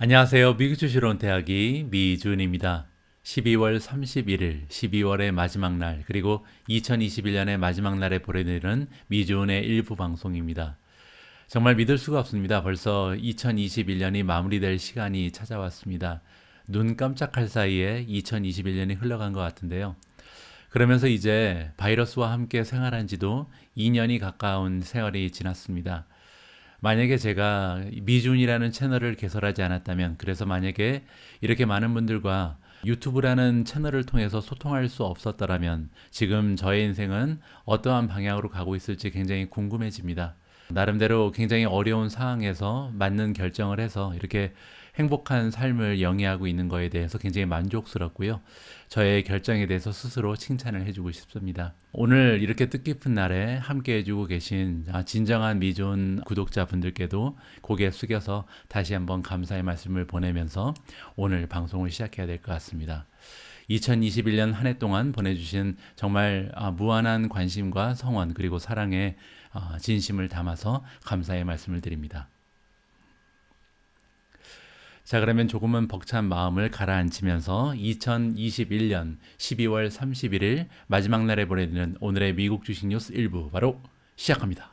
안녕하세요. 미국 주식론 대학이 미준입니다. 12월 31일, 12월의 마지막 날, 그리고 2021년의 마지막 날에 보내드리는 미준의 일부 방송입니다. 정말 믿을 수가 없습니다. 벌써 2021년이 마무리될 시간이 찾아왔습니다. 눈 깜짝할 사이에 2021년이 흘러간 것 같은데요. 그러면서 이제 바이러스와 함께 생활한 지도 2년이 가까운 세월이 지났습니다. 만약에 제가 미준이라는 채널을 개설하지 않았다면, 그래서 만약에 이렇게 많은 분들과 유튜브라는 채널을 통해서 소통할 수 없었더라면 지금 저의 인생은 어떠한 방향으로 가고 있을지 굉장히 궁금해집니다. 나름대로 굉장히 어려운 상황에서 맞는 결정을 해서 이렇게 행복한 삶을 영위하고 있는 것에 대해서 굉장히 만족스럽고요. 저의 결정에 대해서 스스로 칭찬을 해주고 싶습니다. 오늘 이렇게 뜻깊은 날에 함께 해주고 계신 진정한 미존 구독자분들께도 고개 숙여서 다시 한번 감사의 말씀을 보내면서 오늘 방송을 시작해야 될 것 같습니다. 2021년 한 해 동안 보내주신 정말 무한한 관심과 성원 그리고 사랑에 진심을 담아서 감사의 말씀을 드립니다. 자, 그러면 조금은 벅찬 마음을 가라앉히면서 2021년 12월 31일 마지막 날에 보내드리는 오늘의 미국 주식 뉴스 일부 바로 시작합니다.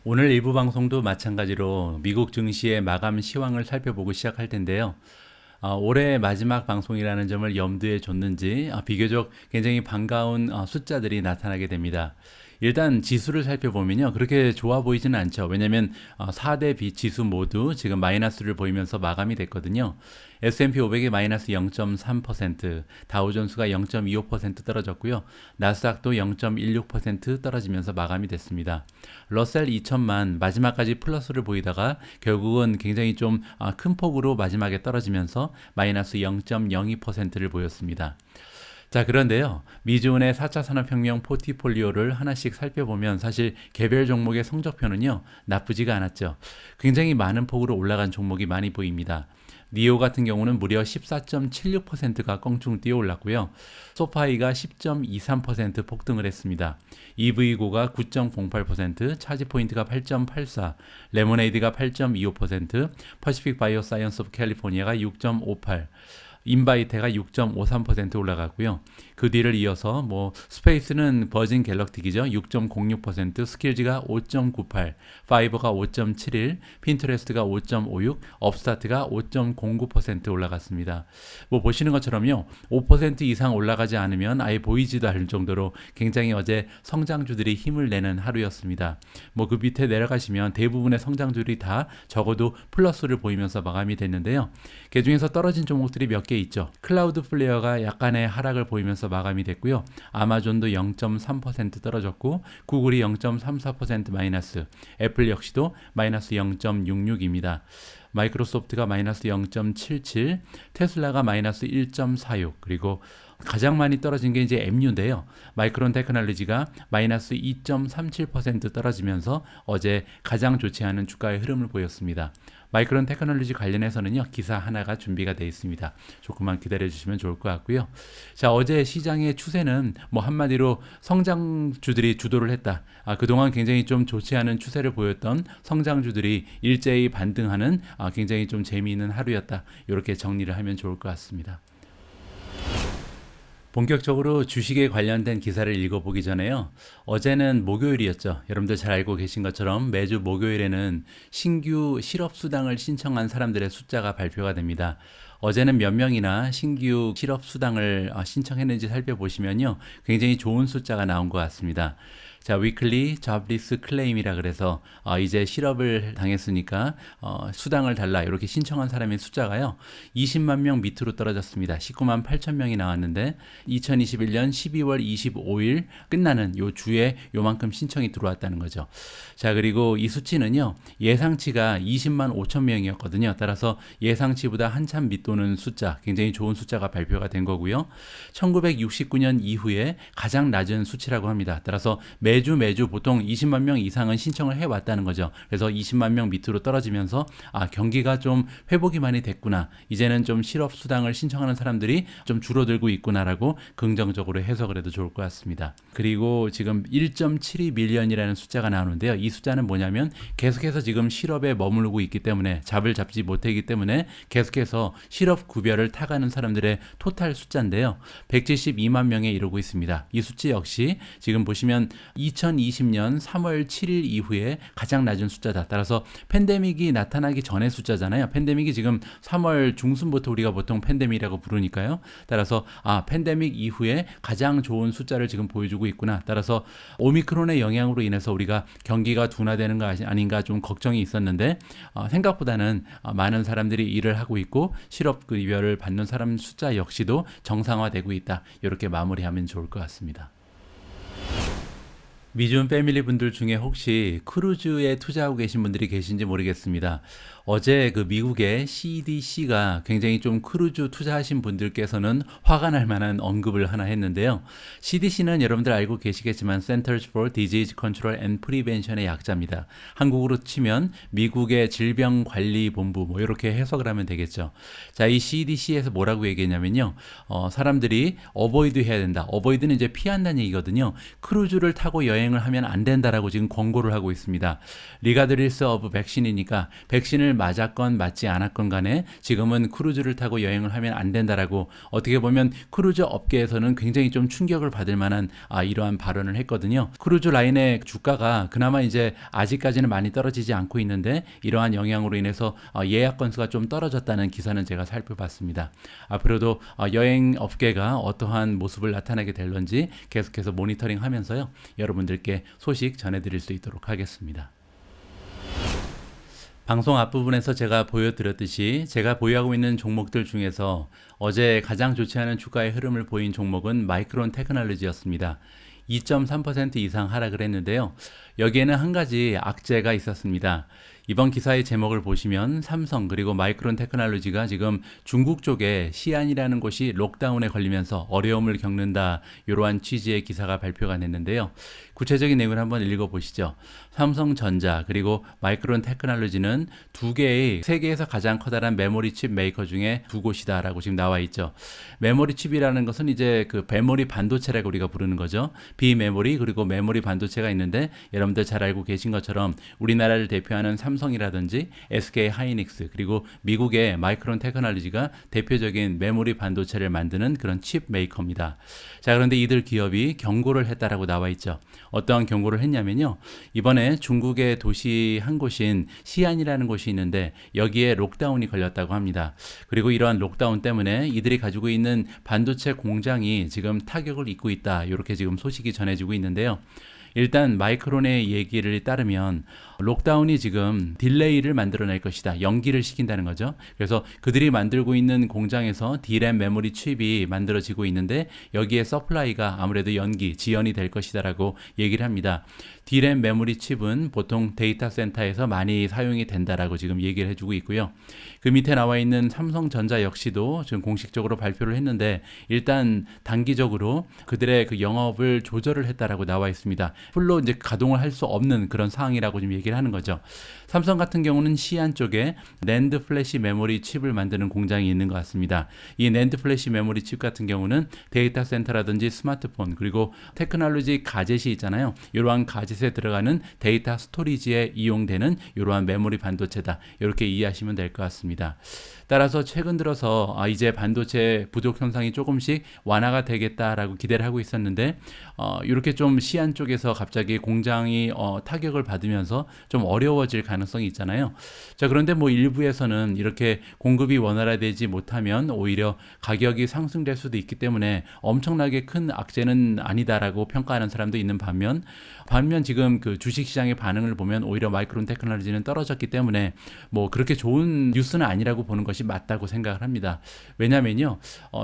오늘 일부 방송도 마찬가지로 미국 증시의 마감 시황을 살펴보고 시작할 텐데요. 올해 마지막 방송이라는 점을 염두에 줬는지 비교적 굉장히 반가운 숫자들이 나타나게 됩니다. 일단 지수를 살펴보면요, 그렇게 좋아 보이지는 않죠. 왜냐하면 4대 지수 모두 지금 마이너스를 보이면서 마감이 됐거든요. S&P 500이 마이너스 0.3%, 다우존스가 0.25% 떨어졌고요. 나스닥도 0.16% 떨어지면서 마감이 됐습니다. 러셀 2000만 마지막까지 플러스를 보이다가 결국은 굉장히 좀 큰 폭으로 마지막에 떨어지면서 마이너스 0.02%를 보였습니다. 자, 그런데요, 미주은의 4차 산업혁명 포트폴리오를 하나씩 살펴보면 사실 개별 종목의 성적표는요, 나쁘지가 않았죠. 굉장히 많은 폭으로 올라간 종목이 많이 보입니다. 니오 같은 경우는 무려 14.76%가 껑충 뛰어 올랐고요. 소파이가 10.23% 폭등을 했습니다. EV고가 9.08%, 차지포인트가 8.84%, 레모네이드가 8.25%, 퍼시픽 바이오사이언스 오브 캘리포니아가 6.58%, 인바이테가 6.53% 올라가고요. 그 뒤를 이어서 스페이스는 버진 갤럭틱이죠. 6.06%, 스킬즈가 5.98, 파이버가 5.71, 핀터레스트가 5.56, 업스타트가 5.09% 올라갔습니다. 보시는 것처럼요, 5% 이상 올라가지 않으면 아예 보이지도 않을 정도로 굉장히 어제 성장주들이 힘을 내는 하루였습니다. 그 밑에 내려가시면 대부분의 성장주들이 다 적어도 플러스를 보이면서 마감이 됐는데요. 그중에서 떨어진 종목들이 몇 개 있죠. 클라우드 플레이어가 약간의 하락을 보이면서 마감이 됐고요. 아마존도 0.3% 떨어졌고, 구글이 0.34% 마이너스, 애플 역시도 마이너스 0.66입니다. 마이크로소프트가 마이너스 0.77, 테슬라가 마이너스 1.46, 그리고 가장 많이 떨어진 게 이제 MU인데요. 마이크론 테크놀로지가 마이너스 2.37% 떨어지면서 어제 가장 좋지 않은 주가의 흐름을 보였습니다. 마이크론 테크놀로지 관련해서는요, 기사 하나가 준비가 되어 있습니다. 조금만 기다려 주시면 좋을 것 같고요. 자, 어제 시장의 추세는 한마디로 성장주들이 주도를 했다. 그동안 굉장히 좀 좋지 않은 추세를 보였던 성장주들이 일제히 반등하는 굉장히 좀 재미있는 하루였다. 이렇게 정리를 하면 좋을 것 같습니다. 본격적으로 주식에 관련된 기사를 읽어보기 전에요, 어제는 목요일이었죠. 여러분들 잘 알고 계신 것처럼 매주 목요일에는 신규 실업수당을 신청한 사람들의 숫자가 발표가 됩니다. 어제는 몇 명이나 신규 실업수당을 신청했는지 살펴보시면요, 굉장히 좋은 숫자가 나온 것 같습니다. 자, 위클리 잡리스 클레임이라 그래서 이제 실업을 당했으니까 수당을 달라 이렇게 신청한 사람의 숫자가요, 20만 명 밑으로 떨어졌습니다. 19만 8천 명이 나왔는데 2021년 12월 25일 끝나는 요 주에 요만큼 신청이 들어왔다는 거죠. 자, 그리고 이 수치는요, 예상치가 20만 5천 명이었거든요. 따라서 예상치보다 한참 밑도는 숫자, 굉장히 좋은 숫자가 발표가 된 거고요. 1969년 이후에 가장 낮은 수치라고 합니다. 따라서 매주 보통 20만 명 이상은 신청을 해왔다는 거죠. 그래서 20만 명 밑으로 떨어지면서 경기가 좀 회복이 많이 됐구나. 이제는 좀 실업 수당을 신청하는 사람들이 좀 줄어들고 있구나라고 긍정적으로 해석을 해도 좋을 것 같습니다. 그리고 지금 1.72 밀리언이라는 숫자가 나오는데요. 이 숫자는 뭐냐면 계속해서 지금 실업에 머물고 있기 때문에 잡을 잡지 못하기 때문에 계속해서 실업 구별을 타가는 사람들의 토탈 숫자인데요. 172만 명에 이르고 있습니다. 이 수치 역시 지금 보시면 2020년 3월 7일 이후에 가장 낮은 숫자다. 따라서 팬데믹이 나타나기 전의 숫자잖아요. 팬데믹이 지금 3월 중순부터 우리가 보통 팬데믹이라고 부르니까요. 따라서 팬데믹 이후에 가장 좋은 숫자를 지금 보여주고 있구나. 따라서 오미크론의 영향으로 인해서 우리가 경기가 둔화되는 거 아닌가 좀 걱정이 있었는데 생각보다는 많은 사람들이 일을 하고 있고 실업급여를 받는 사람 숫자 역시도 정상화되고 있다. 이렇게 마무리하면 좋을 것 같습니다. 미준 패밀리 분들 중에 혹시 크루즈에 투자하고 계신 분들이 계신지 모르겠습니다. 어제 그 미국의 CDC가 굉장히 좀 크루즈 투자하신 분들께서는 화가 날 만한 언급을 하나 했는데요. CDC는 여러분들 알고 계시겠지만 Centers for Disease Control and Prevention의 약자입니다. 한국으로 치면 미국의 질병관리본부 뭐 이렇게 해석을 하면 되겠죠. 자, 이 CDC에서 뭐라고 얘기했냐면요. 사람들이 어보이드 해야 된다. 어보이드는 이제 피한다는 얘기거든요. 크루즈를 타고 여행을 하면 안 된다라고 지금 권고를 하고 있습니다. 리가드리스 오브 백신이니까 백신을 맞았건 맞지 않았건 간에 지금은 크루즈를 타고 여행을 하면 안 된다라고 어떻게 보면 크루즈 업계에서는 굉장히 좀 충격을 받을 만한 이러한 발언을 했거든요. 크루즈 라인의 주가가 그나마 이제 아직까지는 많이 떨어지지 않고 있는데 이러한 영향으로 인해서 예약 건수가 좀 떨어졌다는 기사는 제가 살펴봤습니다. 앞으로도 여행 업계가 어떠한 모습을 나타내게 될런지 계속해서 모니터링 하면서요. 여러분들께 소식 전해드릴 수 있도록 하겠습니다. 방송 앞부분에서 제가 보여드렸듯이 제가 보유하고 있는 종목들 중에서 어제 가장 좋지 않은 주가의 흐름을 보인 종목은 마이크론 테크놀로지였습니다. 2.3% 이상 하락을 했는데요. 여기에는 한 가지 악재가 있었습니다. 이번 기사의 제목을 보시면 삼성 그리고 마이크론 테크놀로지가 지금 중국 쪽에 시안이라는 곳이 록다운에 걸리면서 어려움을 겪는다 이러한 취지의 기사가 발표가 됐는데요. 구체적인 내용을 한번 읽어보시죠. 삼성전자 그리고 마이크론 테크놀로지는 두 개의 세계에서 가장 커다란 메모리 칩 메이커 중에 두 곳이다라고 지금 나와 있죠. 메모리 칩이라는 것은 이제 그 메모리 반도체라고 우리가 부르는 거죠. 비메모리 그리고 메모리 반도체가 있는데 여러분들 잘 알고 계신 것처럼 우리나라를 대표하는 삼성이라든지 SK 하이닉스 그리고 미국의 마이크론 테크놀로지가 대표적인 메모리 반도체를 만드는 그런 칩 메이커입니다. 자, 그런데 이들 기업이 경고를 했다라고 나와 있죠. 어떠한 경고를 했냐면요. 이번에 중국의 도시 한 곳인 시안이라는 곳이 있는데 여기에 록다운이 걸렸다고 합니다. 그리고 이러한 록다운 때문에 이들이 가지고 있는 반도체 공장이 지금 타격을 입고 있다. 이렇게 지금 소식이 전해지고 있는데요. 일단 마이크론의 얘기를 따르면 록다운이 지금 딜레이를 만들어낼 것이다. 연기를 시킨다는 거죠. 그래서 그들이 만들고 있는 공장에서 D램 메모리 칩이 만들어지고 있는데 여기에 서플라이가 아무래도 지연이 될 것이다 라고 얘기를 합니다. D램 메모리 칩은 보통 데이터 센터에서 많이 사용이 된다라고 지금 얘기를 해주고 있고요. 그 밑에 나와 있는 삼성전자 역시도 지금 공식적으로 발표를 했는데 일단 단기적으로 그들의 그 영업을 조절을 했다라고 나와 있습니다. 풀로 이제 가동을 할 수 없는 그런 상황이라고 지금 얘기를 하는 거죠. 삼성 같은 경우는 시안 쪽에 낸드 플래시 메모리 칩을 만드는 공장이 있는 것 같습니다. 이 낸드 플래시 메모리 칩 같은 경우는 데이터 센터라든지 스마트폰 그리고 테크놀로지 가젯이 있잖아요. 이러한 가젯에 들어가는 데이터 스토리지에 이용되는 이러한 메모리 반도체다. 이렇게 이해하시면 될 것 같습니다. 따라서 최근 들어서 이제 반도체 부족 현상이 조금씩 완화가 되겠다라고 기대를 하고 있었는데 이렇게 좀 시안 쪽에서 갑자기 공장이 타격을 받으면서 좀 어려워질 가능성이 있잖아요. 자, 그런데 뭐 일부에서는 이렇게 공급이 원활화되지 못하면 오히려 가격이 상승될 수도 있기 때문에 엄청나게 큰 악재는 아니다라고 평가하는 사람도 있는 반면 지금 그 주식시장의 반응을 보면 오히려 마이크론 테크놀로지는 떨어졌기 때문에 뭐 그렇게 좋은 뉴스는 아니라고 보는 것이 맞다고 생각을 합니다. 왜냐면요,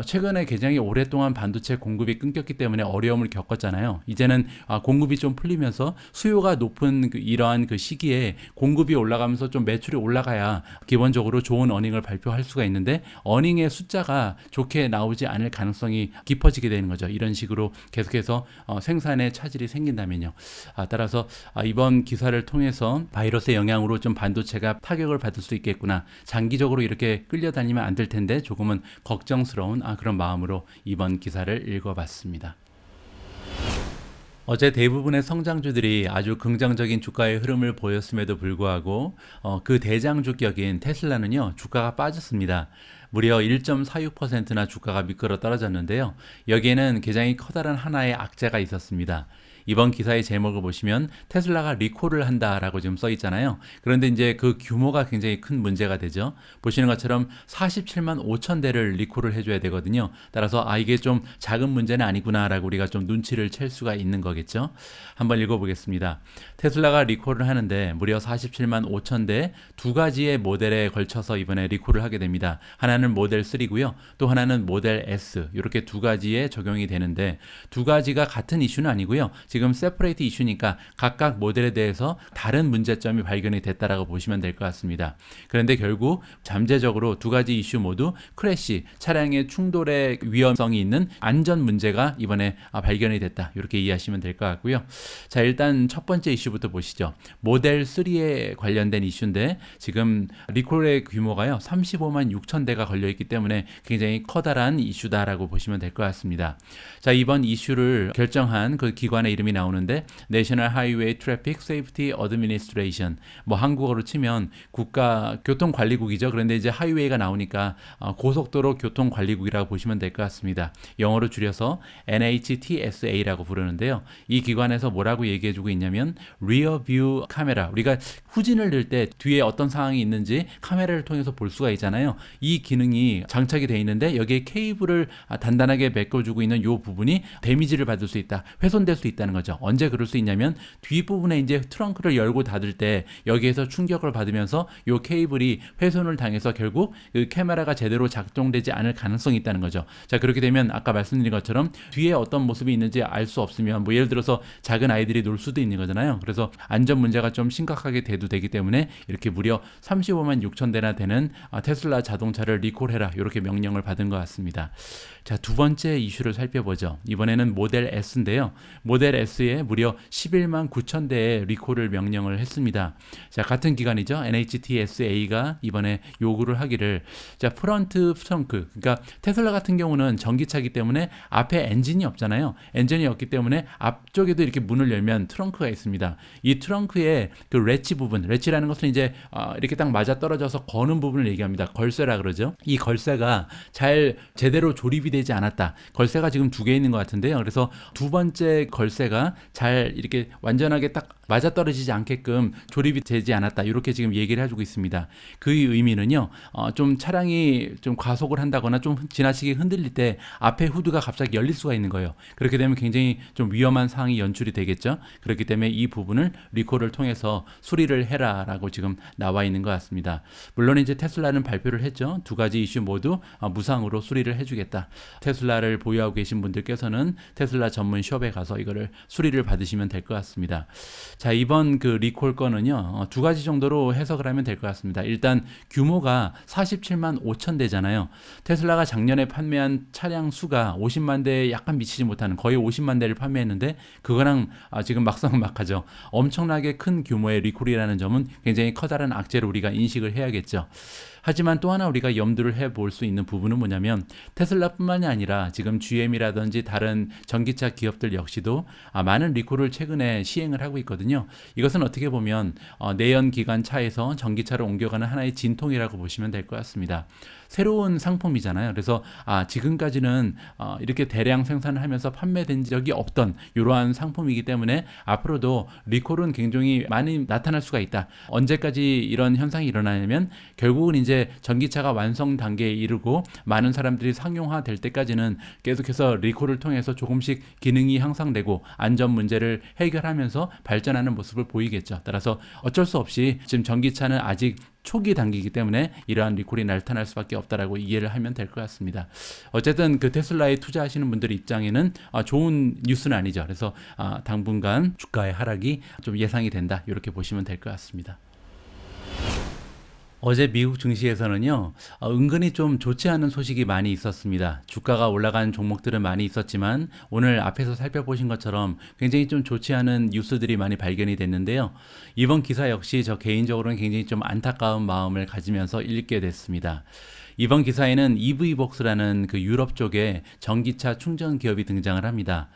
최근에 굉장히 오랫동안 반도체 공급이 끊겼기 때문에 어려움을 겪었잖아요. 이제는 공급이 좀 풀리면서 수요가 높은 이러한 그 시기에 공급이 올라가면서 좀 매출이 올라가야 기본적으로 좋은 어닝을 발표할 수가 있는데 어닝의 숫자가 좋게 나오지 않을 가능성이 깊어지게 되는 거죠. 이런 식으로 계속해서 생산에 차질이 생긴다면요. 따라서 이번 기사를 통해서 바이러스의 영향으로 좀 반도체가 타격을 받을 수 있겠구나. 장기적으로 이렇게 끌려다니면 안 될 텐데 조금은 걱정스러운 그런 마음으로 이번 기사를 읽어봤습니다. 어제 대부분의 성장주들이 아주 긍정적인 주가의 흐름을 보였음에도 불구하고 그 대장주격인 테슬라는요, 주가가 빠졌습니다. 무려 1.46%나 주가가 미끄러 떨어졌는데요. 여기에는 굉장히 커다란 하나의 악재가 있었습니다. 이번 기사의 제목을 보시면 테슬라가 리콜을 한다라고 지금 써 있잖아요. 그런데 이제 그 규모가 굉장히 큰 문제가 되죠. 보시는 것처럼 47만 5천 대를 리콜을 해줘야 되거든요. 따라서 이게 좀 작은 문제는 아니구나라고 우리가 좀 눈치를 챌 수가 있는 거겠죠. 한번 읽어보겠습니다. 테슬라가 리콜을 하는데 무려 47만 5천 대 두 가지의 모델에 걸쳐서 이번에 리콜을 하게 됩니다. 하나는 모델 3고요. 또 하나는 모델 S. 이렇게 두 가지에 적용이 되는데 두 가지가 같은 이슈는 아니고요. 지금 세퍼레이트 이슈니까 각각 모델에 대해서 다른 문제점이 발견이 됐다라고 보시면 될 것 같습니다. 그런데 결국 잠재적으로 두 가지 이슈 모두 크래시, 차량의 충돌의 위험성이 있는 안전 문제가 이번에 발견이 됐다. 이렇게 이해하시면 될 것 같고요. 자, 일단 첫 번째 이슈부터 보시죠. 모델 3에 관련된 이슈인데 지금 리콜의 규모가요 35만 6천 대가 걸려있기 때문에 굉장히 커다란 이슈다라고 보시면 될 것 같습니다. 자, 이번 이슈를 결정한 그 기관의 이름이 나오는데 National Highway Traffic Safety Administration, 뭐 한국어로 치면 국가교통관리국이죠. 그런데 이제 하이웨이가 나오니까 고속도로 교통관리국이라고 보시면 될 것 같습니다. 영어로 줄여서 NHTSA라고 부르는데요. 이 기관에서 뭐라고 얘기해주고 있냐면 Rear View 카메라, 우리가 후진을 들 때 뒤에 어떤 상황이 있는지 카메라를 통해서 볼 수가 있잖아요. 이 기능이 장착이 되어 있는데 여기에 케이블을 단단하게 메꿔주고 있는 이 부분이 데미지를 받을 수 있다, 훼손될 수 있다는 거죠. 언제 그럴 수 있냐면 뒷부분에 이제 트렁크를 열고 닫을 때 여기에서 충격을 받으면서 이 케이블이 훼손을 당해서 결국 그 카메라가 제대로 작동되지 않을 가능성이 있다는 거죠. 자, 그렇게 되면 아까 말씀드린 것처럼 뒤에 어떤 모습이 있는지 알 수 없으면 뭐 예를 들어서 작은 아이들이 놀 수도 있는 거잖아요. 그래서 안전 문제가 좀 심각하게 대두되기 때문에 이렇게 무려 35만 6천 대나 되는 테슬라 자동차를 리콜해라, 이렇게 명령을 받은 것 같습니다. 자, 두 번째 이슈를 살펴보죠. 이번에는 모델 S인데요. 모델 S에 무려 11만 9천 대의 리콜을 명령을 했습니다. 자, 같은 기관이죠. NHTSA가 이번에 요구를 하기를, 자, 프런트 트렁크, 그러니까 테슬라 같은 경우는 전기차이기 때문에 앞에 엔진이 없잖아요. 엔진이 없기 때문에 앞쪽에도 이렇게 문을 열면 트렁크가 있습니다. 이 트렁크의 그 레치 부분, 레치라는 것은 이제 이렇게 딱 맞아 떨어져서 거는 부분을 얘기합니다. 걸쇠라 그러죠. 이 걸쇠가 잘 제대로 조립이 되지 않았다. 걸쇠가 지금 두 개 있는 것 같은데요. 그래서 두 번째 걸쇠가 잘 이렇게 완전하게 딱 맞아떨어지지 않게끔 조립이 되지 않았다. 이렇게 지금 얘기를 해주고 있습니다. 그 의미는요, 좀 차량이 좀 과속을 한다거나 좀 지나치게 흔들릴 때 앞에 후드가 갑자기 열릴 수가 있는 거예요. 그렇게 되면 굉장히 좀 위험한 상황이 연출이 되겠죠. 그렇기 때문에 이 부분을 리콜을 통해서 수리를 해라라고 지금 나와 있는 것 같습니다. 물론 이제 테슬라는 발표를 했죠. 두 가지 이슈 모두 무상으로 수리를 해주겠다. 테슬라를 보유하고 계신 분들께서는 테슬라 전문 숍에 가서 이거를 수리를 받으시면 될 것 같습니다. 자, 이번 그 리콜 건은요, 두 가지 정도로 해석을 하면 될 것 같습니다. 일단 규모가 47만 5천 대잖아요. 테슬라가 작년에 판매한 차량 수가 50만 대에 약간 미치지 못하는 거의 50만 대를 판매했는데 그거랑 지금 막상막하죠. 엄청나게 큰 규모의 리콜이라는 점은 굉장히 커다란 악재로 우리가 인식을 해야겠죠. 하지만 또 하나 우리가 염두를 해볼 수 있는 부분은 뭐냐면 테슬라뿐만이 아니라 지금 GM이라든지 다른 전기차 기업들 역시도 많은 리콜을 최근에 시행을 하고 있거든요. 이것은 어떻게 보면 내연기관 차에서 전기차로 옮겨가는 하나의 진통이라고 보시면 될 것 같습니다. 새로운 상품이잖아요. 그래서 지금까지는 이렇게 대량 생산을 하면서 판매된 적이 없던 이러한 상품이기 때문에 앞으로도 리콜은 굉장히 많이 나타날 수가 있다. 언제까지 이런 현상이 일어나냐면 결국은 이제 이제 전기차가 완성 단계에 이르고 많은 사람들이 상용화될 때까지는 계속해서 리콜을 통해서 조금씩 기능이 향상되고 안전 문제를 해결하면서 발전하는 모습을 보이겠죠. 따라서 어쩔 수 없이 지금 전기차는 아직 초기 단계이기 때문에 이러한 리콜이 나타날 수밖에 없다라고 이해를 하면 될 것 같습니다. 어쨌든 그 테슬라에 투자하시는 분들 입장에는 좋은 뉴스는 아니죠. 그래서 당분간 주가의 하락이 좀 예상이 된다, 이렇게 보시면 될 것 같습니다. 어제 미국 증시에서는요, 은근히 좀 좋지 않은 소식이 많이 있었습니다. 주가가 올라간 종목들은 많이 있었지만 오늘 앞에서 살펴보신 것처럼 굉장히 좀 좋지 않은 뉴스들이 많이 발견이 됐는데요. 이번 기사 역시 저 개인적으로는 굉장히 좀 안타까운 마음을 가지면서 읽게 됐습니다. 이번 기사에는 EV복스라는 그 유럽 쪽에 전기차 충전 기업이 등장을 합니다.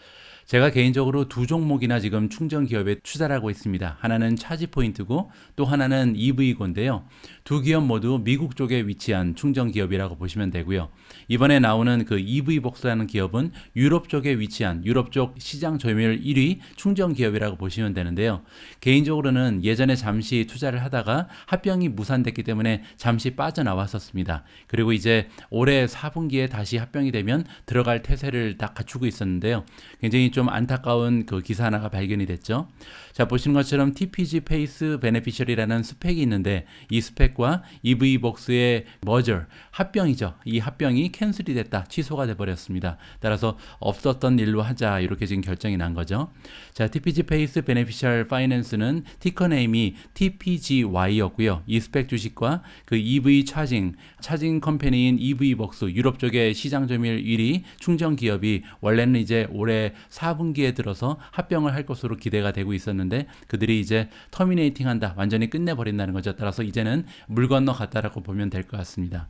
제가 개인적으로 두 종목이나 지금 충전 기업에 투자를 하고 있습니다. 하나는 차지포인트고 또 하나는 EV고인데요. 두 기업 모두 미국 쪽에 위치한 충전 기업이라고 보시면 되고요. 이번에 나오는 그 EV복스라는 기업은 유럽 쪽에 위치한 유럽 쪽 시장 점유율 1위 충전 기업이라고 보시면 되는데요. 개인적으로는 예전에 잠시 투자를 하다가 합병이 무산됐기 때문에 잠시 빠져나왔었습니다. 그리고 이제 올해 4분기에 다시 합병이 되면 들어갈 태세를 다 갖추고 있었는데요. 굉장히 좀 안타까운 그 기사 하나가 발견이 됐죠. 자, 보시는 것처럼 TPG 페이스 베네피셜이라는 스펙이 있는데 이 스펙과 EV복스의 머저, 합병이죠. 이 합병이 캔슬이 됐다, 취소가 돼버렸습니다. 따라서 없었던 일로 하자, 이렇게 지금 결정이 난 거죠. 자, TPG 페이스 베네피셜 파이낸스는 티커 네임이 TPGY였고요. 이 스펙 주식과 그 EV 차징 컴퍼니인 EV복스, 유럽 쪽의 시장 점유율 1위 충전 기업이 원래는 이제 올해 4분기에 들어서 합병을 할 것으로 기대가 되고 있었는데 그들이 이제 터미네이팅 한다, 완전히 끝내버린다는 거죠. 따라서 이제는 물 건너 갔다라고 보면 될 것 같습니다.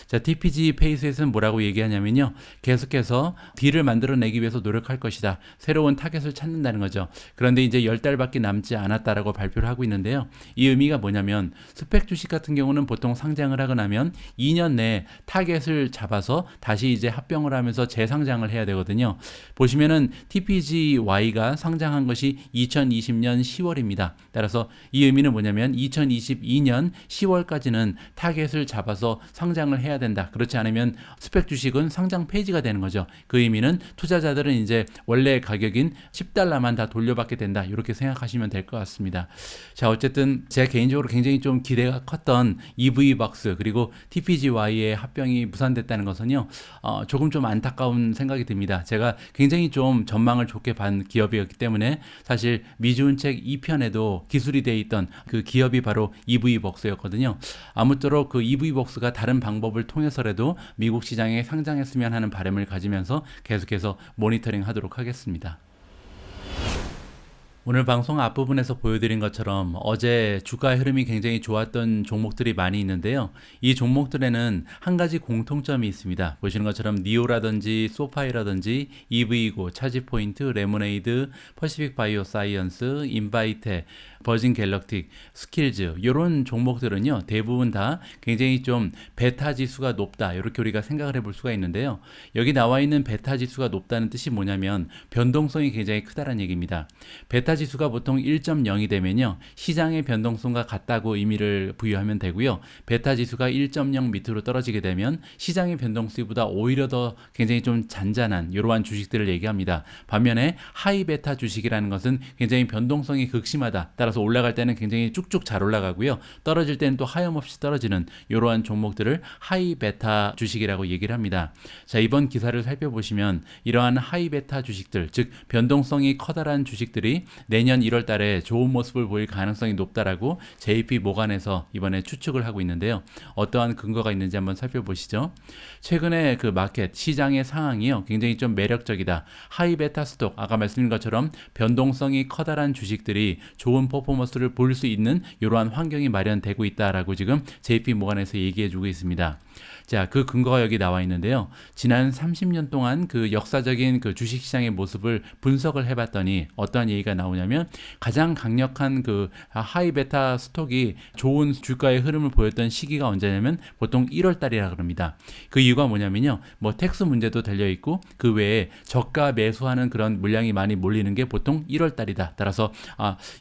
자, TPG 페이스에서는 뭐라고 얘기하냐면요, 계속해서 딜을 만들어내기 위해서 노력할 것이다, 새로운 타겟을 찾는다는 거죠. 그런데 이제 10달밖에 남지 않았다라고 발표를 하고 있는데요. 이 의미가 뭐냐면 스펙 주식 같은 경우는 보통 상장을 하고 나면 2년 내에 타겟을 잡아서 다시 이제 합병을 하면서 재상장을 해야 되거든요. 보시면은 TPGY가 상장한 것이 2020년 10월입니다. 따라서 이 의미는 뭐냐면 2022년 10월까지는 타겟을 잡아서 상장을 해야 된다. 그렇지 않으면 스펙 주식은 상장 폐지가 되는 거죠. 그 의미는 투자자들은 이제 원래 가격인 $10만 다 돌려받게 된다, 이렇게 생각하시면 될 것 같습니다. 자, 어쨌든 제 개인적으로 굉장히 좀 기대가 컸던 EV복스 그리고 TPGY의 합병이 무산됐다는 것은요, 조금 좀 안타까운 생각이 듭니다. 제가 굉장히 좀 전망을 좋게 본 기업이었기 때문에 사실 미주은 책 2편에도 기술이 돼 있던 그 기업이 바로 EV복스였거든요. 아무쪼록 그 EV복스가 다른 방법을 통해서라도 미국 시장에 상장했으면 하는 바람을 가지면서 계속해서 모니터링 하도록 하겠습니다. 오늘 방송 앞부분에서 보여드린 것처럼 어제 주가 흐름이 굉장히 좋았던 종목들이 많이 있는데요. 이 종목들에는 한 가지 공통점이 있습니다. 보시는 것처럼 니오라든지 소파이라든지 EV고, 차지포인트, 레모네이드, 퍼시픽 바이오사이언스, 인바이테, 버진 갤럭틱, 스킬즈, 이런 종목들은요, 대부분 다 굉장히 좀 베타 지수가 높다, 이렇게 우리가 생각을 해볼 수가 있는데요. 여기 나와 있는 베타 지수가 높다는 뜻이 뭐냐면 변동성이 굉장히 크다는 얘기입니다. 베타 지수가 보통 1.0이 되면요, 시장의 변동성과 같다고 의미를 부여하면 되고요. 베타 지수가 1.0 밑으로 떨어지게 되면 시장의 변동수보다 오히려 더 굉장히 좀 잔잔한 이러한 주식들을 얘기합니다. 반면에 하이 베타 주식이라는 것은 굉장히 변동성이 극심하다. 따라서 올라갈 때는 굉장히 쭉쭉 잘 올라가고요. 떨어질 때는 또 하염없이 떨어지는 이러한 종목들을 하이 베타 주식이라고 얘기를 합니다. 자, 이번 기사를 살펴보시면 이러한 하이 베타 주식들, 즉 변동성이 커다란 주식들이 내년 1월 달에 좋은 모습을 보일 가능성이 높다라고 JP 모간에서 이번에 추측을 하고 있는데요. 어떠한 근거가 있는지 한번 살펴보시죠. 최근에 그 마켓 시장의 상황이요, 굉장히 좀 매력적이다. 하이 베타 스톡, 아까 말씀드린 것처럼 변동성이 커다란 주식들이 좋은 퍼포먼스를 볼 수 있는 이러한 환경이 마련되고 있다라고 지금 JP 모간에서 얘기해 주고 있습니다. 자, 그 근거가 여기 나와 있는데요. 지난 30년 동안 그 역사적인 그 주식시장의 모습을 분석을 해봤더니 어떠한 얘기가 나오냐면 가장 강력한 그 하이 베타 스톡이 좋은 주가의 흐름을 보였던 시기가 언제냐면 보통 1월 달이라 그럽니다. 그 이유가 뭐냐면요. 뭐 텍스 문제도 달려 있고 그 외에 저가 매수하는 그런 물량이 많이 몰리는 게 보통 1월 달이다. 따라서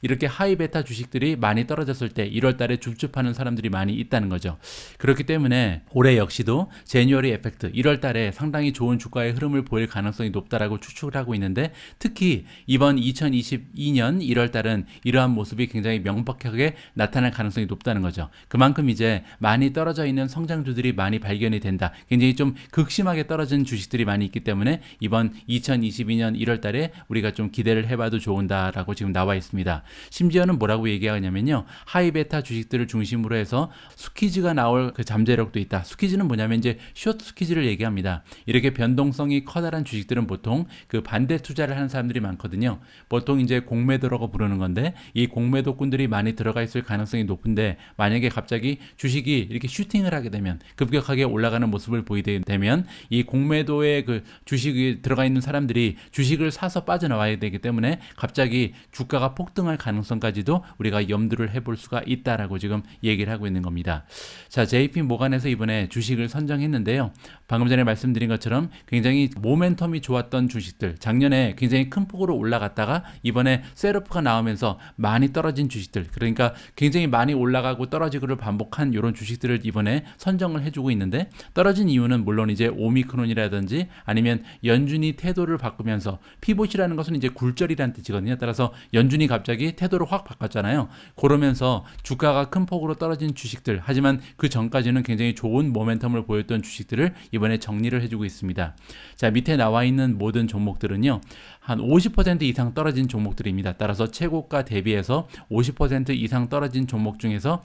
이렇게 하이 베타 주식들이 많이 떨어졌을 때 1월 달에 줍줍하는 사람들이 많이 있다는 거죠. 그렇기 때문에 올해 역시도 제뉴어리 에펙트 1월 달에 상당히 좋은 주가의 흐름을 보일 가능성이 높다라고 추측을 하고 있는데 특히 이번 2022년 1월 달은 이러한 모습이 굉장히 명백하게 나타날 가능성이 높다는 거죠. 그만큼 이제 많이 떨어져 있는 성장주들이 많이 발견이 된다. 굉장히 좀 극심하게 떨어진 주식들이 많이 있기 때문에 이번 2022년 1월 달에 우리가 좀 기대를 해봐도 좋은다라고 지금 나와 있습니다. 심지어는 뭐라고 얘기하냐면요. 하이베타 주식들을 중심으로 해서 스퀴즈가 나올 그 잠재력도 있다. 스퀴즈는 뭐냐면 이제 숏 스퀴즈를 얘기합니다. 이렇게 변동성이 커다란 주식들은 보통 그 반대 투자를 하는 사람들이 많거든요. 보통 이제 공매도라고 부르는 건데 이 공매도꾼들이 많이 들어가 있을 가능성이 높은데 만약에 갑자기 주식이 이렇게 슈팅을 하게 되면 급격하게 올라가는 모습을 보이게 되면 이 공매도에 그 주식이 들어가 있는 사람들이 주식을 사서 빠져나와야 되기 때문에 갑자기 주가가 폭등할 가능성까지도 우리가 염두를 해볼 수가 있다라고 지금 얘기를 하고 있는 겁니다. 자, JP 모간에서 이번에 주식을 선정했는데요. 방금 전에 말씀드린 것처럼 굉장히 모멘텀이 좋았던 주식들, 작년에 굉장히 큰 폭으로 올라갔다가 이번에 셀오프가 나오면서 많이 떨어진 주식들, 그러니까 굉장히 많이 올라가고 떨어지고를 반복한 이런 주식들을 이번에 선정을 해주고 있는데 떨어진 이유는 물론 이제 오미크론이라든지 아니면 연준이 태도를 바꾸면서 피봇이라는 것은 이제 굴절이라는 뜻이거든요. 따라서 연준이 갑자기 태도를 확 바꿨잖아요. 그러면서 주가가 큰 폭으로 떨어진 주식들, 하지만 그 전까지는 굉장히 좋은 모멘텀을 보였던 주식들을 이번에 정리를 해주고 있습니다. 자, 밑에 나와 있는 모든 종목들은요. 한 50% 이상 떨어진 종목들입니다. 따라서 최고가 대비해서 50% 이상 떨어진 종목 중에서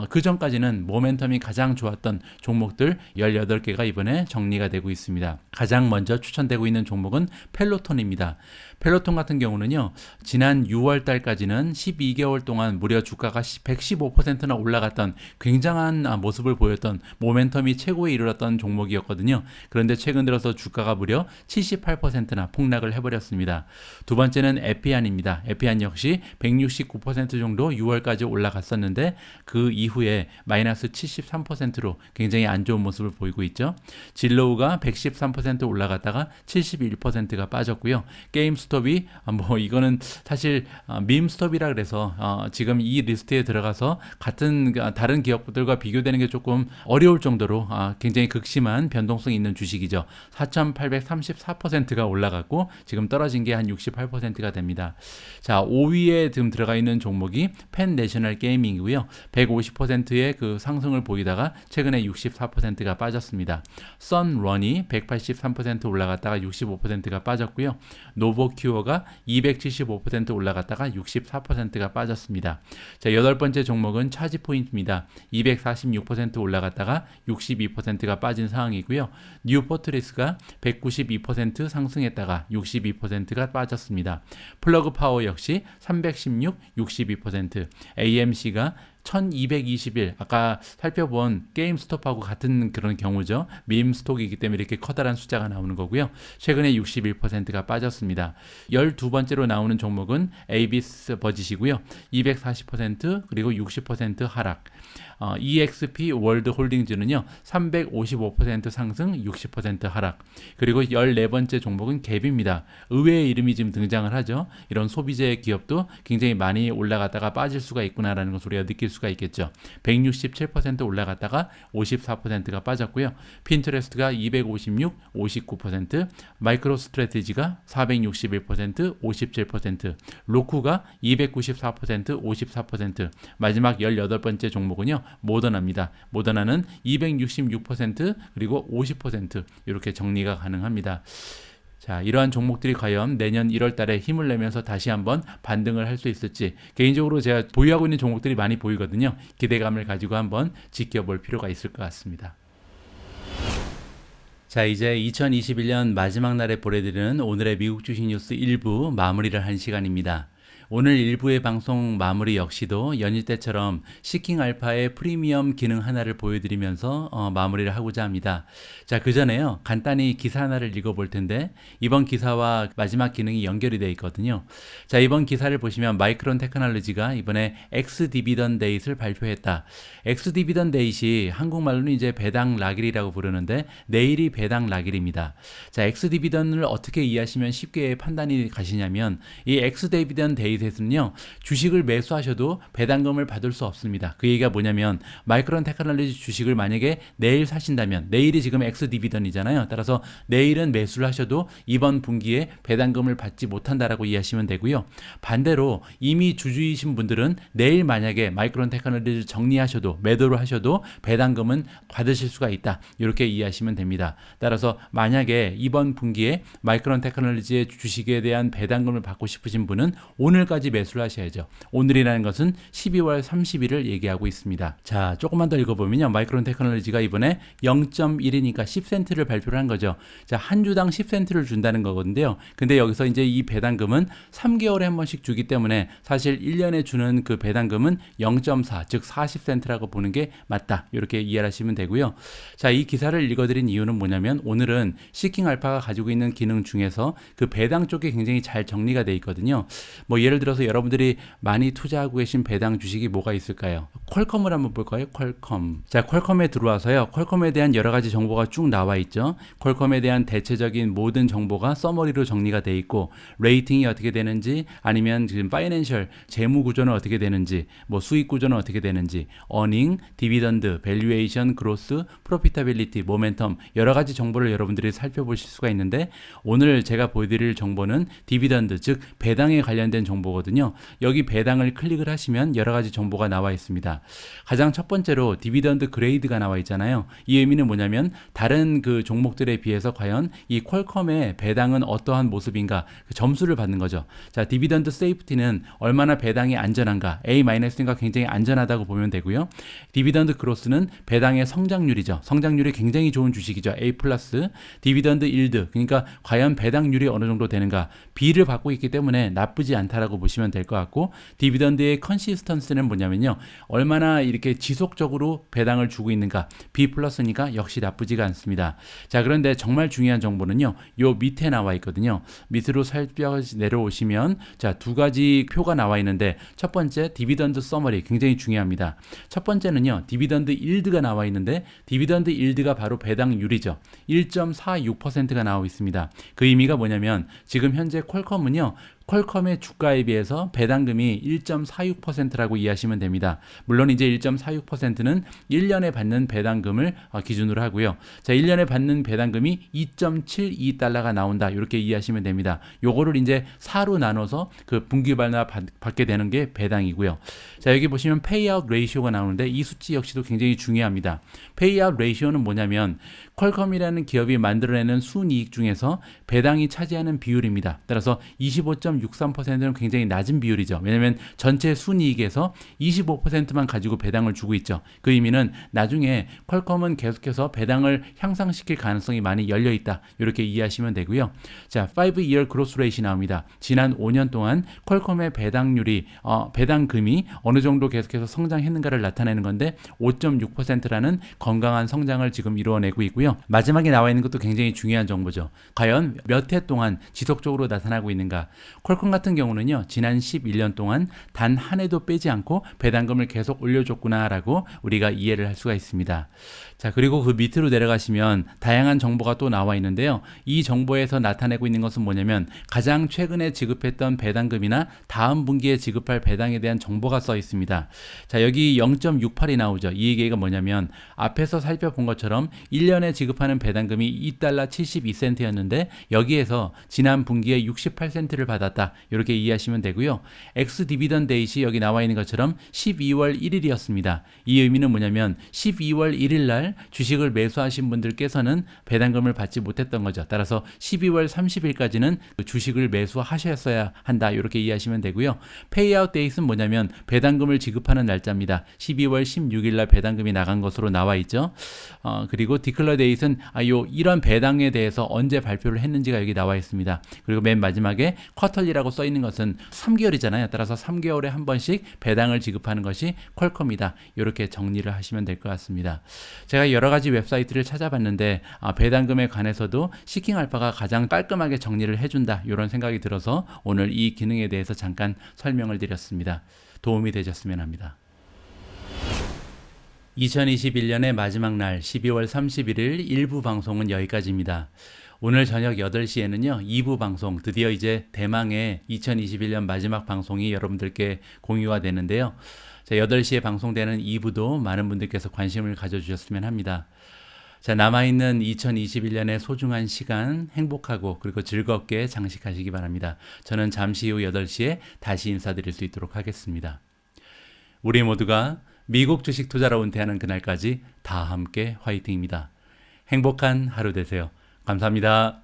그 전까지는 모멘텀이 가장 좋았던 종목들 18개가 이번에 정리가 되고 있습니다. 가장 먼저 추천되고 있는 종목은 펠로톤입니다. 펠로톤 같은 경우는요. 지난 6월 달까지는 12개월 동안 무려 주가가 115%나 올라갔던 굉장한 모습을 보였던 모멘텀이 최고에 이르렀던 종목이었거든요. 그런데 최근 들어서 주가가 무려 78%나 폭락을 해버렸습니다. 두 번째는 에피안입니다. 에피안 역시 169% 정도 6월까지 올라갔었는데 그 이후에 마이너스 73%로 굉장히 안 좋은 모습을 보이고 있죠. 진로우가 113% 올라갔다가 71%가 빠졌고요. 게임스톱이 뭐 이거는 사실 밈스톱이라 그래서 지금 이 리스트에 들어가서 같은 다른 기업들과 비교되는 게 조금 어려울 정도로 굉장히 극심한 변동성이 있는 주식이죠. 4,834%가 올라갔고 지금 떨어진 게 한 68%가 됩니다. 자, 5위에 지금 들어가 있는 종목이 펜 내셔널 게이밍이고요. 150%의 그 상승을 보이다가 최근에 64%가 빠졌습니다. 선런이 183% 올라갔다가 65%가 빠졌고요. 노보큐어가 275% 올라갔다가 64%가 빠졌습니다. 자, 여덟 번째 종목은 차지포인트입니다. 246% 올라갔다가 62%가 빠진 상황이고요. 뉴포트리스가 192% 상승했다가 62%가 빠졌습니다. 플러그 파워 역시 316, 62%, AMC가 1221, 아까 살펴본 게임스톱하고 같은 그런 경우죠. 밈 스톡이기 때문에 이렇게 커다란 숫자가 나오는 거고요. 최근에 61%가 빠졌습니다. 12번째로 나오는 종목은 에이비스 버짓이고요. 240% 그리고 60% 하락. EXP 월드 홀딩즈는요. 355% 상승, 60% 하락. 그리고 14번째 종목은 갭입니다. 의외의 이름이 지금 등장을 하죠. 이런 소비재 기업도 굉장히 많이 올라갔다가 빠질 수가 있구나라는 것을 우리가 느낄 수가 있겠죠. 167% 올라갔다가 54%가 빠졌고요. 핀터레스트가 256, 59%, 마이크로 스트래티지가 461%, 57%, 로쿠가 294%, 54%, 마지막 18번째 종목은요. 모더나입니다. 모더나는 266% 그리고 50% 이렇게 정리가 가능합니다. 자, 이러한 종목들이 과연 내년 1월 달에 힘을 내면서 다시 한번 반등을 할 수 있을지 개인적으로 제가 보유하고 있는 종목들이 많이 보이거든요. 기대감을 가지고 한번 지켜볼 필요가 있을 것 같습니다. 자, 이제 2021년 마지막 날에 보내드리는 오늘의 미국 주식 뉴스 일부 마무리를 한 시간입니다. 오늘 일부의 방송 마무리 역시도 연일 때처럼 시킹 알파의 프리미엄 기능 하나를 보여드리면서 마무리를 하고자 합니다. 자, 그 전에요. 간단히 기사 하나를 읽어볼 텐데 이번 기사와 마지막 기능이 연결이 되어 있거든요. 자, 이번 기사를 보시면 마이크론 테크놀로지가 이번에 엑스 디비던 데이트를 발표했다. 엑스 디비던 데이트 한국말로는 이제 배당 락일이라고 부르는데 내일이 배당 락일입니다. 자, 엑스 디비던을 어떻게 이해하시면 쉽게 판단이 가시냐면 이 엑스 디비던 데이트에서는요, 주식을 매수하셔도 배당금을 받을 수 없습니다. 그 얘기가 뭐냐면 마이크론 테크놀로지 주식을 만약에 내일 사신다면 내일이 지금 엑스 디비던이잖아요. 따라서 내일은 매수를 하셔도 이번 분기에 배당금을 받지 못한다라고 이해하시면 되고요. 반대로 이미 주주이신 분들은 내일 만약에 마이크론 테크놀로지를 정리하셔도 매도를 하셔도 배당금은 받으실 수가 있다. 이렇게 이해하시면 됩니다. 따라서 만약에 이번 분기에 마이크론 테크놀로지의 주식에 대한 배당금을 받고 싶으신 분은 오늘까지 매수를 하셔야죠. 오늘이라는 것은 12월 30일을 얘기하고 있습니다. 자, 조금만 더 읽어보면요. 마이크론 테크놀로지가 이번에 0.1이니까 10센트를 발표를 한 거죠. 자, 한 주당 10센트를 준다는 거거든요. 근데 여기서 이제 이 배당금은 3개월에 한 번씩 주기 때문에 사실 1년에 주는 그 배당금은 0.4, 즉 40센트라고 보는 게 맞다. 이렇게 이해를 하시면 되고요. 자, 이 기사를 읽어드린 이유는 뭐냐면 오늘은 시킹 알파가 가지고 있는 기능 중에서 그 배당 쪽에 굉장히 잘 정리가 되어 있거든요. 뭐 예를 들어서 여러분들이 많이 투자하고 계신 배당 주식이 뭐가 있을까요? 퀄컴을 한번 볼까요? 퀄컴. 자, 퀄컴에 들어와서요. 퀄컴에 대한 여러 가지 정보가 쭉 나와 있죠. 퀄컴에 대한 대체적인 모든 정보가 서머리로 정리가 되어 있고 레이팅이 어떻게 되는지 아니면 지금 파이낸셜 재무 구조는 어떻게 되는지 뭐 수익 구조는 어떻게 되는지 어닝, 디비던드, 밸류에이션, 그로스, 프로피타빌리티, 모멘텀 여러 가지 정보를 여러분들이 살펴보실 수가 있는데 오늘 제가 보여드릴 정보는 디비던드 즉 배당에 관련된 정보거든요. 여기 배당을 클릭을 하시면 여러 가지 정보가 나와 있습니다. 가장 첫 번째로 디비던드 그레이드가 나와 있잖아요. 이 의미는 뭐냐면 다른 그 종목들에 비해서 과연 이 퀄컴의 배당은 어떠한 모습인가 그 점수를 받는 거죠. 자, 디비던드 세이프티는 얼마나 배당이 안전한가 A-가 굉장히 안전하다고 보면 되고요. 디비던드 그로스는 배당의 성장률이죠. 성장률이 굉장히 좋은 주식이죠. A+. 디비던드 일드 그러니까 과연 배당률이 어느 정도 되는가 B를 받고 있기 때문에 나쁘지 않다라고 보시면 될 것 같고 디비던드의 컨시스턴스는 뭐냐면요. 얼마나 이렇게 지속적으로 배당을 주고 있는가 B+니까 역시 나쁘지가 않습니다. 자, 그런데 정말 중요한 정보는요. 요 밑에 나와 있거든요. 밑으로 살펴 내려오시면 자, 두 가지 표가 나와 있는데 첫 번째 디비던드 서머리 굉장히 중요합니다. 첫 번째는요. 디비던드 일드가 나와 있는데 디비던드 일드가 바로 배당률이죠. 1.46%가 나오고 있습니다. 그 의미가 뭐냐면 지금 현재 퀄컴은요. 퀄컴의 주가에 비해서 배당금이 1.46%라고 이해하시면 됩니다. 물론 이제 1.46%는 1년에 받는 배당금을 기준으로 하고요. 자, 1년에 받는 배당금이 2.72달러가 나온다. 이렇게 이해하시면 됩니다. 요거를 이제 4로 나눠서 그 분기별로 받게 되는 게 배당이고요. 자, 여기 보시면 페이아웃 레이시오가 나오는데 이 수치 역시도 굉장히 중요합니다. 페이아웃 레이시오는 뭐냐면 퀄컴이라는 기업이 만들어내는 순이익 중에서 배당이 차지하는 비율입니다. 따라서 25.63%는 굉장히 낮은 비율이죠. 왜냐하면 전체 순이익에서 25%만 가지고 배당을 주고 있죠. 그 의미는 나중에 퀄컴은 계속해서 배당을 향상시킬 가능성이 많이 열려 있다. 이렇게 이해하시면 되고요. 자, 5-year growth rate이 나옵니다. 지난 5년 동안 퀄컴의 배당률이 배당금이 어느 정도 계속해서 성장했는가를 나타내는 건데 5.6%라는 건강한 성장을 지금 이루어내고 있고요. 마지막에 나와 있는 것도 굉장히 중요한 정보죠. 과연 몇 해 동안 지속적으로 나타나고 있는가? 퀄컴 같은 경우는요. 지난 11년 동안 단 한 해도 빼지 않고 배당금을 계속 올려줬구나라고 우리가 이해를 할 수가 있습니다. 자, 그리고 그 밑으로 내려가시면 다양한 정보가 또 나와 있는데요. 이 정보에서 나타내고 있는 것은 뭐냐면 가장 최근에 지급했던 배당금이나 다음 분기에 지급할 배당에 대한 정보가 써 있습니다. 자, 여기 0.68이 나오죠. 이 얘기가 뭐냐면 앞에서 살펴본 것처럼 1년에 지급하는 배당금이 2달러 72센트였는데 여기에서 지난 분기에 68센트를 받았다. 이렇게 이해하시면 되고요. 엑스 디비던 데이시 여기 나와 있는 것처럼 12월 1일이었습니다. 이 의미는 뭐냐면 12월 1일 날 주식을 매수하신 분들께서는 배당금을 받지 못했던 거죠. 따라서 12월 30일까지는 주식을 매수하셨어야 한다. 이렇게 이해하시면 되고요. 페이아웃 데이트는 뭐냐면 배당금을 지급하는 날짜입니다. 12월 16일 날 배당금이 나간 것으로 나와 있죠. 그리고 디클러 데이트는 이런 배당에 대해서 언제 발표를 했는지가 여기 나와 있습니다. 그리고 맨 마지막에 쿼털리라고 써 있는 것은 3개월이잖아요. 따라서 3개월에 한 번씩 배당을 지급하는 것이 퀄컴이다. 이렇게 정리를 하시면 될 것 같습니다. 제가 여러 가지 웹사이트를 찾아봤는데 배당금에 관해서도 시킹알파가 가장 깔끔하게 정리를 해준다. 이런 생각이 들어서 오늘 이 기능에 대해서 잠깐 설명을 드렸습니다. 도움이 되셨으면 합니다. 2021년의 마지막 날 12월 31일 1부 방송은 여기까지입니다. 오늘 저녁 8시에는요 2부 방송, 드디어 이제 대망의 2021년 마지막 방송이 여러분들께 공유가 되는데요. 8시에 방송되는 2부도 많은 분들께서 관심을 가져주셨으면 합니다. 자, 남아있는 2021년의 소중한 시간 행복하고 그리고 즐겁게 장식하시기 바랍니다. 저는 잠시 후 8시에 다시 인사드릴 수 있도록 하겠습니다. 우리 모두가 미국 주식 투자로 은퇴하는 그날까지 다 함께 화이팅입니다. 행복한 하루 되세요. 감사합니다.